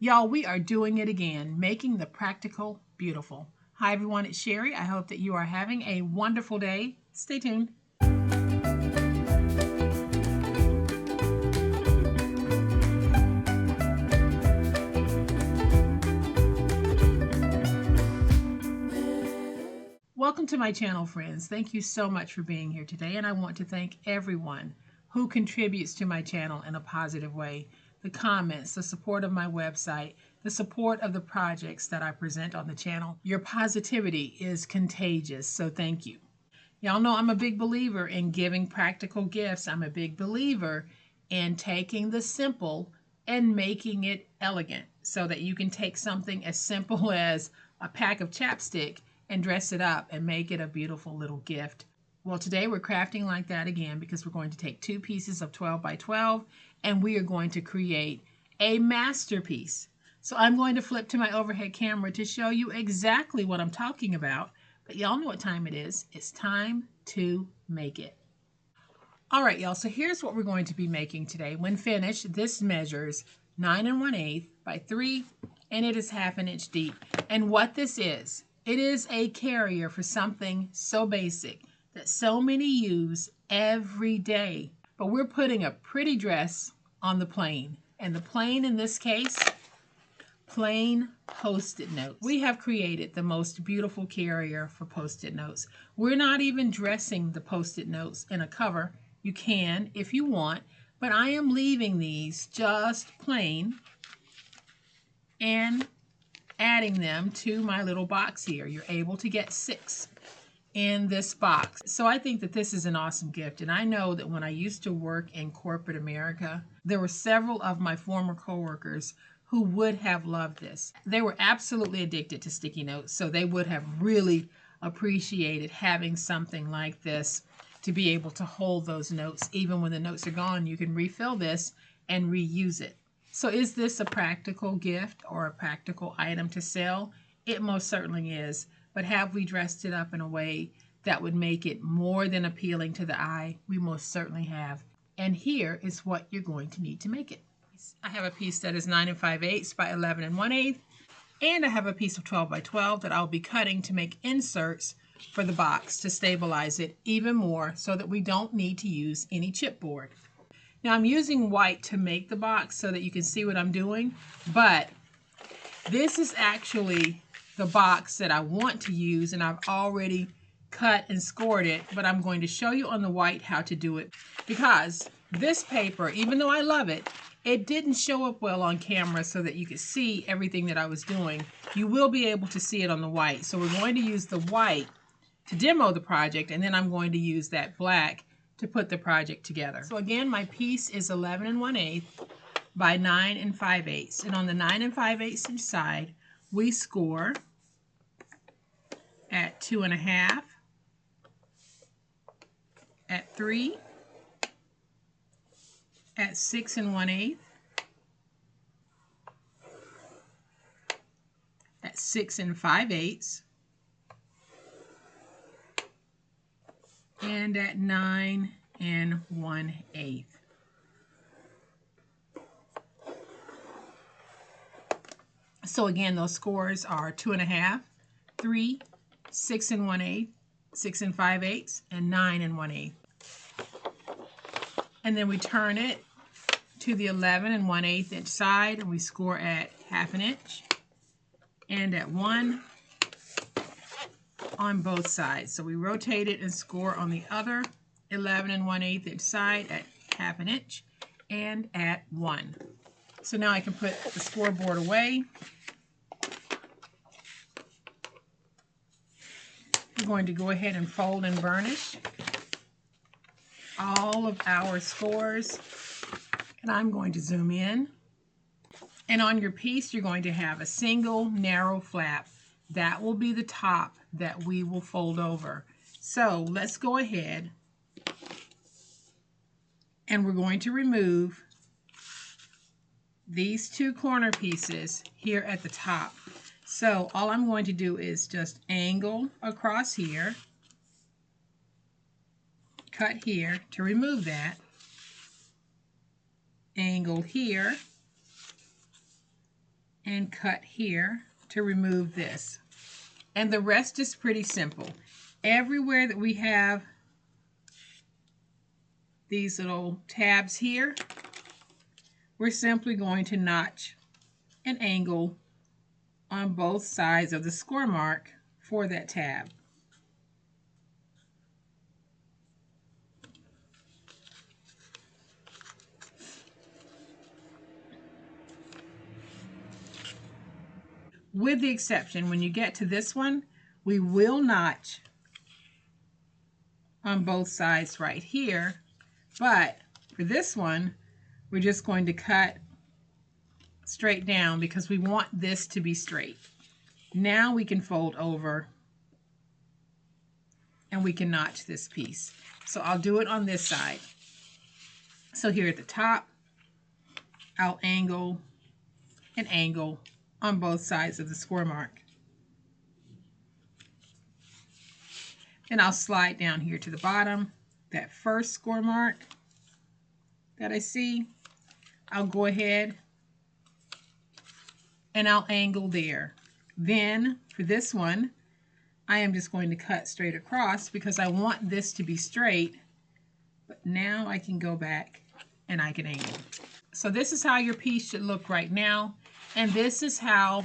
Y'all, we are doing it again, making the practical beautiful. Hi everyone, it's Sherry. I hope that you are having a wonderful day. Stay tuned. Welcome to my channel, friends. Thank you so much for being here today, and I want to thank everyone who contributes to my channel in a positive way. The comments, the support of my website, the support of the projects that I present on the channel. Your positivity is contagious, so thank you. Y'all know I'm a big believer in giving practical gifts. I'm a big believer in taking the simple and making it elegant so that you can take something as simple as a pack of chapstick and dress it up and make it a beautiful little gift. Well, today we're crafting like that again because we're going to take 2 pieces of 12 by 12 and we are going to create a masterpiece. So I'm going to flip to my overhead camera to show you exactly what I'm talking about. But y'all know what time it is. It's time to make it. All right, y'all, so here's what we're going to be making today. When finished, this measures 9 1/8 by 3, and it is 1/2 inch deep. And what this is, it is a carrier for something so basic that so many use every day. But we're putting a pretty dress on the plain. And the plain in this case, plain Post-it notes. We have created the most beautiful carrier for Post-it notes. We're not even dressing the Post-it notes in a cover. You can if you want, but I am leaving these just plain and adding them to my little box here. You're able to get 6 in this box. So I think that this is an awesome gift. And I know that when I used to work in corporate America, there were several of my former coworkers who would have loved this. They were absolutely addicted to sticky notes, so they would have really appreciated having something like this to be able to hold those notes. Even when the notes are gone, you can refill this and reuse it. So is this a practical gift or a practical item to sell? It most certainly is. But have we dressed it up in a way that would make it more than appealing to the eye? We most certainly have. And here is what you're going to need to make it. I have a piece that is 9 5/8 by 11 1/8, and I have a piece of 12 by 12 that I'll be cutting to make inserts for the box to stabilize it even more so that we don't need to use any chipboard. Now I'm using white to make the box so that you can see what I'm doing, but this is actually the box that I want to use, and I've already cut and scored it, but I'm going to show you on the white how to do it because this paper, even though I love it, it didn't show up well on camera so that you could see everything that I was doing. You will be able to see it on the white. So we're going to use the white to demo the project, and then I'm going to use that black to put the project together. So again, my piece is 11 1/8 by 9 5/8. And on the 9 5/8 inch side, we score at 2 1/2, at 3, at 6 1/8, at 6 5/8, and at 9 1/8. So again, those scores are 2 1/2, 3, 6 1/8, 6 5/8, and 9 1/8. And then we turn it to the 11 1/8 inch side, and we score at 1/2 inch and at 1 on both sides. So we rotate it and score on the other 11 1/8 inch side at 1/2 inch and at 1. So now I can put the scoreboard away. We're going to go ahead and fold and burnish all of our scores. And I'm going to zoom in. And on your piece, you're going to have a single narrow flap. That will be the top that we will fold over. So let's go ahead and we're going to remove these 2 corner pieces here at the top. So all I'm going to do is just angle across here, cut here to remove that, angle here, and cut here to remove this. And the rest is pretty simple. Everywhere that we have these little tabs here, we're simply going to notch an angle on both sides of the score mark for that tab. With the exception, when you get to this one, we will notch on both sides right here, but for this one, we're just going to cut straight down because we want this to be straight. Now we can fold over and we can notch this piece. So I'll do it on this side. So here at the top, I'll angle and angle on both sides of the score mark. And I'll slide down here to the bottom, that first score mark that I see, I'll go ahead and I'll angle there. Then for this one, I am just going to cut straight across because I want this to be straight, but now I can go back and I can angle. So this is how your piece should look right now. And this is how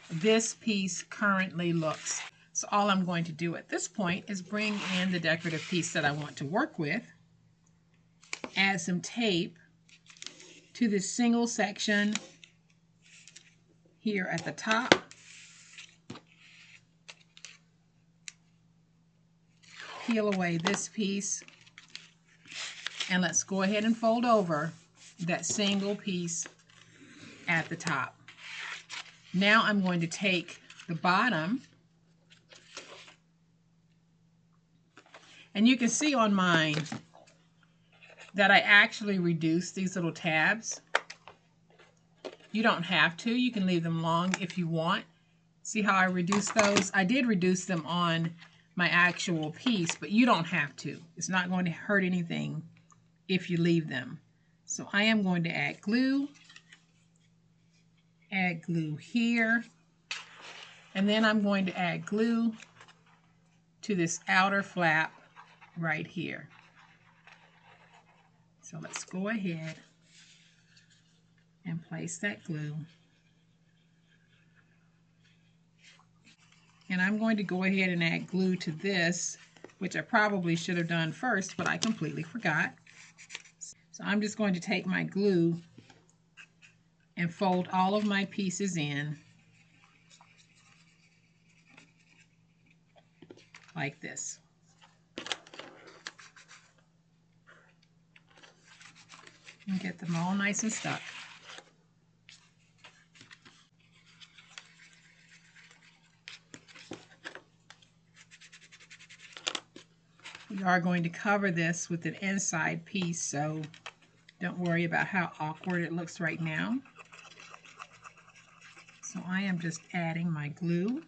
this piece currently looks. So all I'm going to do at this point is bring in the decorative piece that I want to work with, add some tape to this single section here at the top, peel away this piece, and let's go ahead and fold over that single piece at the top. Now I'm going to take the bottom, and you can see on mine that I actually reduced these little tabs. You don't have to. You can leave them long if you want. See how I reduced those? I did reduce them on my actual piece, but you don't have to. It's not going to hurt anything if you leave them. So I am going to add glue here, and then I'm going to add glue to this outer flap right here. So let's go ahead and place that glue. And I'm going to go ahead and add glue to this, which I probably should have done first, but I completely forgot. So I'm just going to take my glue and fold all of my pieces in like this. And get them all nice and stuck. We are going to cover this with an inside piece, so don't worry about how awkward it looks right now. So I am just adding my glue.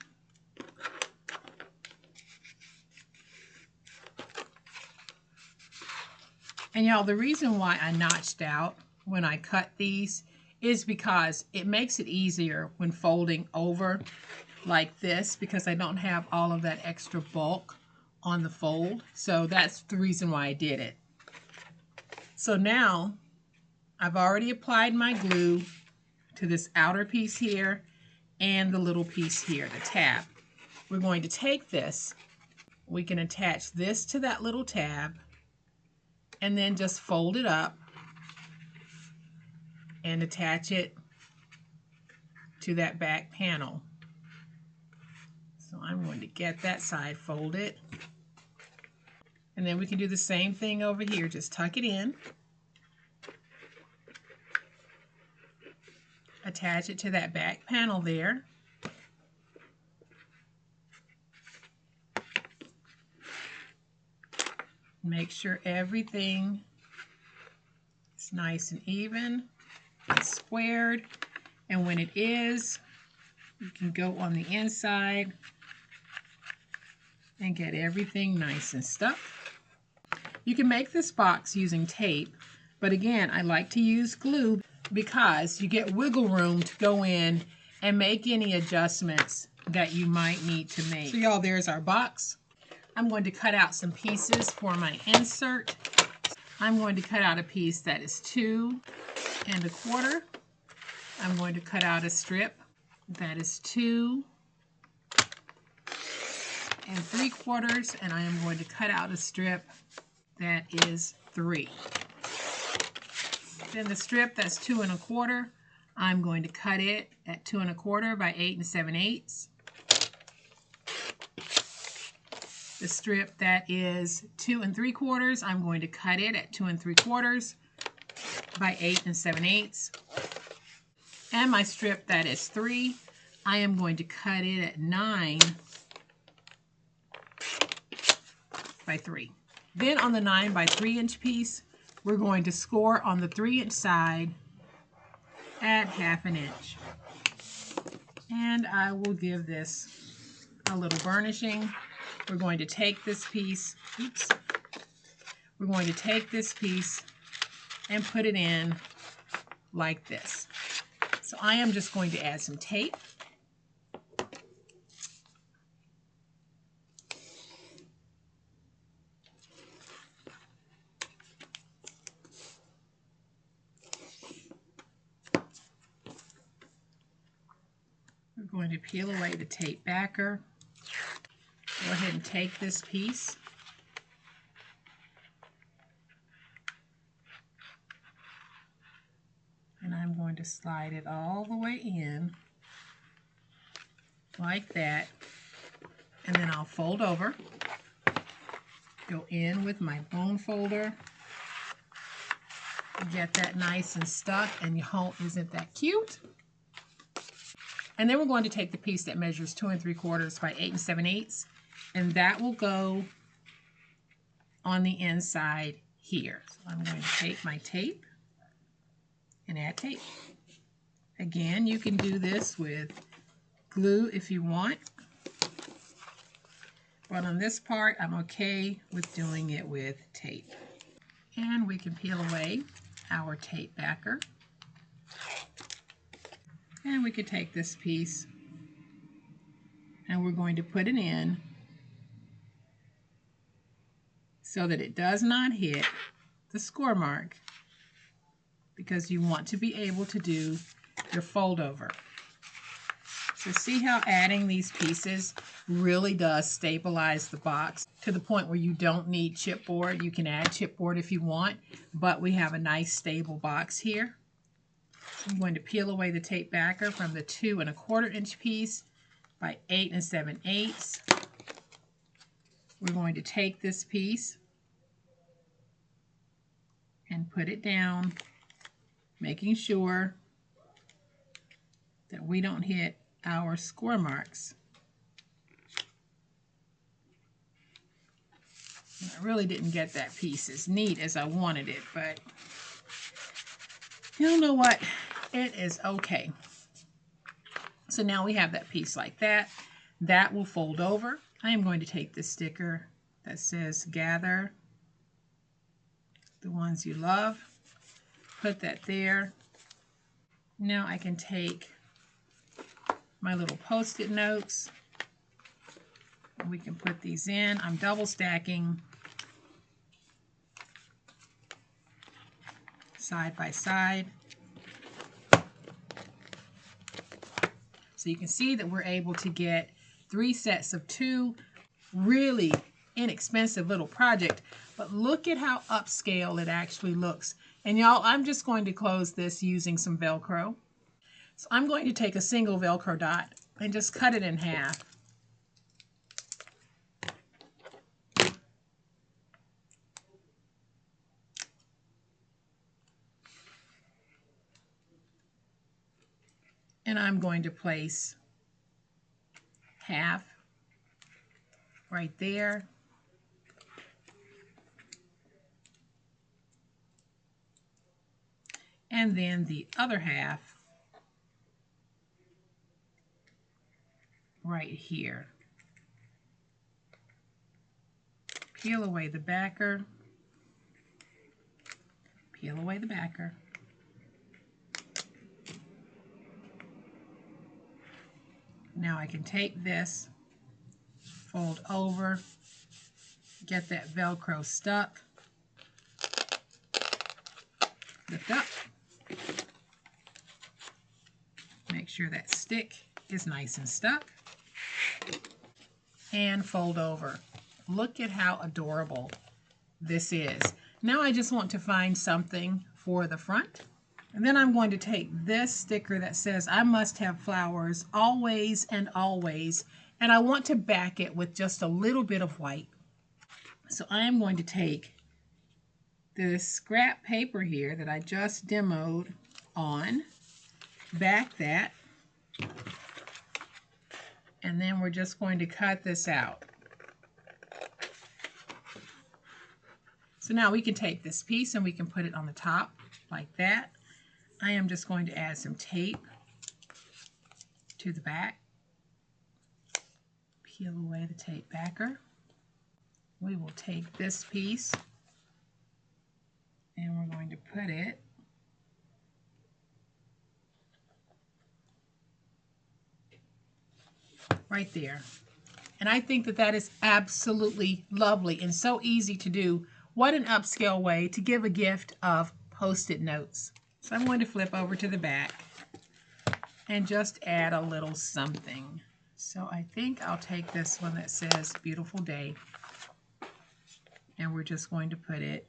And y'all, the reason why I notched out when I cut these is because it makes it easier when folding over like this, because I don't have all of that extra bulk on the fold. So that's the reason why I did it. So now I've already applied my glue to this outer piece here and the little piece here, the tab. We're going to take this, we can attach this to that little tab, and then just fold it up and attach it to that back panel. So I'm going to get that side folded. And then we can do the same thing over here. Just tuck it in. Attach it to that back panel there. Make sure everything is nice and even and squared. And when it is, you can go on the inside and get everything nice and stuck. You can make this box using tape, but again, I like to use glue because you get wiggle room to go in and make any adjustments that you might need to make. So y'all, there's our box. I'm going to cut out some pieces for my insert. I'm going to cut out a piece that is 2 1/4. I'm going to cut out a strip that is 2 3/4, and I am going to cut out a strip that is 3. Then the strip that's 2 1/4, I'm going to cut it at 2 1/4 by 8 7/8. The strip that is 2 3/4, I'm going to cut it at 2 3/4 by 8 7/8. And my strip that is 3, I am going to cut it at 9 by 3. Then on the 9 by 3" piece, we're going to score on the 3" side at 1/2 inch. And I will give this a little burnishing. We're going to take this piece, we're going to take this piece and put it in like this. So I am just going to add some tape. We're going to peel away the tape backer. Go ahead and take this piece and I'm going to slide it all the way in like that, and then I'll fold over, go in with my bone folder, get that nice and stuck, and isn't that cute? And then we're going to take the piece that measures 2 3/4 by 8 7/8, and that will go on the inside here. So I'm going to take my tape and add tape. Again, you can do this with glue if you want, but on this part, I'm okay with doing it with tape. And we can peel away our tape backer. And we could take this piece and we're going to put it in so that it does not hit the score mark, because you want to be able to do your fold over. So see how adding these pieces really does stabilize the box to the point where you don't need chipboard. You can add chipboard if you want, but we have a nice stable box here. I'm going to peel away the tape backer from the 2 1/4" piece by 8 7/8. We're going to take this piece and put it down, making sure that we don't hit our score marks. I really didn't get that piece as neat as I wanted it, but you know what? It is okay. So now we have that piece like that. That will fold over. I am going to take this sticker that says gather the ones you love, put that there. Now I can take my little post-it notes. We can put these in. I'm double stacking side by side. So you can see that we're able to get 3 sets of 2. Really inexpensive little project, but look at how upscale it actually looks. And y'all, I'm just going to close this using some Velcro. So I'm going to take a single Velcro dot and just cut it in half. And I'm going to place half right there. And then the other half right here. Peel away the backer. Peel away the backer. Now I can take this, fold over, get that Velcro stuck, lift up, make sure that stick is nice and stuck, and fold over. Look at how adorable this is. Now I just want to find something for the front. And then I'm going to take this sticker that says, I must have flowers always and always. And I want to back it with just a little bit of white. So I am going to take this scrap paper here that I just demoed on, back that, and then we're just going to cut this out. So now we can take this piece and we can put it on the top like that. I am just going to add some tape to the back. Peel away the tape backer. We will take this piece and we're going to put it right there. And I think that that is absolutely lovely and so easy to do. What an upscale way to give a gift of Post-it notes. So I'm going to flip over to the back and just add a little something. So I think I'll take this one that says Beautiful Day, and we're just going to put it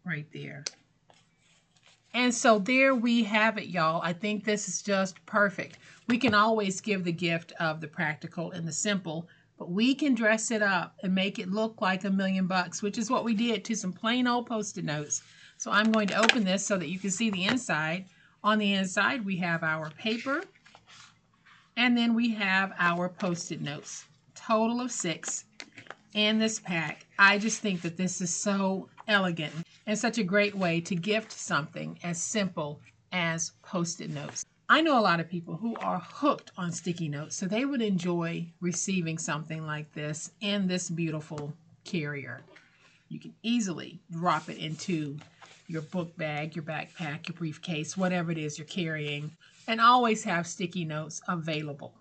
right there. And so there we have it, y'all. I think this is just perfect. We can always give the gift of the practical and the simple, but we can dress it up and make it look like $1,000,000, which is what we did to some plain old Post-it notes. So I'm going to open this so that you can see the inside. On the inside, we have our paper, and then we have our Post-it notes. Total of 6 in this pack. I just think that this is so elegant and such a great way to gift something as simple as Post-it notes. I know a lot of people who are hooked on sticky notes, so they would enjoy receiving something like this in this beautiful carrier. You can easily drop it into your book bag, your backpack, your briefcase, whatever it is you're carrying, and always have sticky notes available.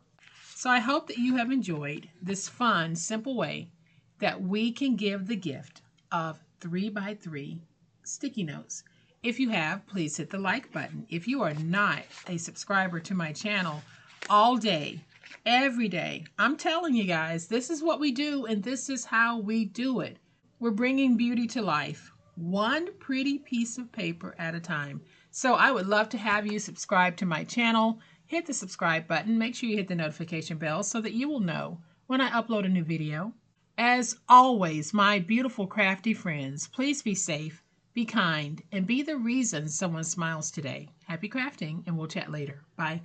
So I hope that you have enjoyed this fun, simple way that we can give the gift of 3x3 sticky notes. If you have, please hit the like button. If you are not a subscriber to my channel, all day, every day, I'm telling you guys, this is what we do and this is how we do it. We're bringing beauty to life, one pretty piece of paper at a time. So I would love to have you subscribe to my channel. Hit the subscribe button. Make sure you hit the notification bell so that you will know when I upload a new video. As always, my beautiful crafty friends, please be safe, be kind, and be the reason someone smiles today. Happy crafting, and we'll chat later. Bye.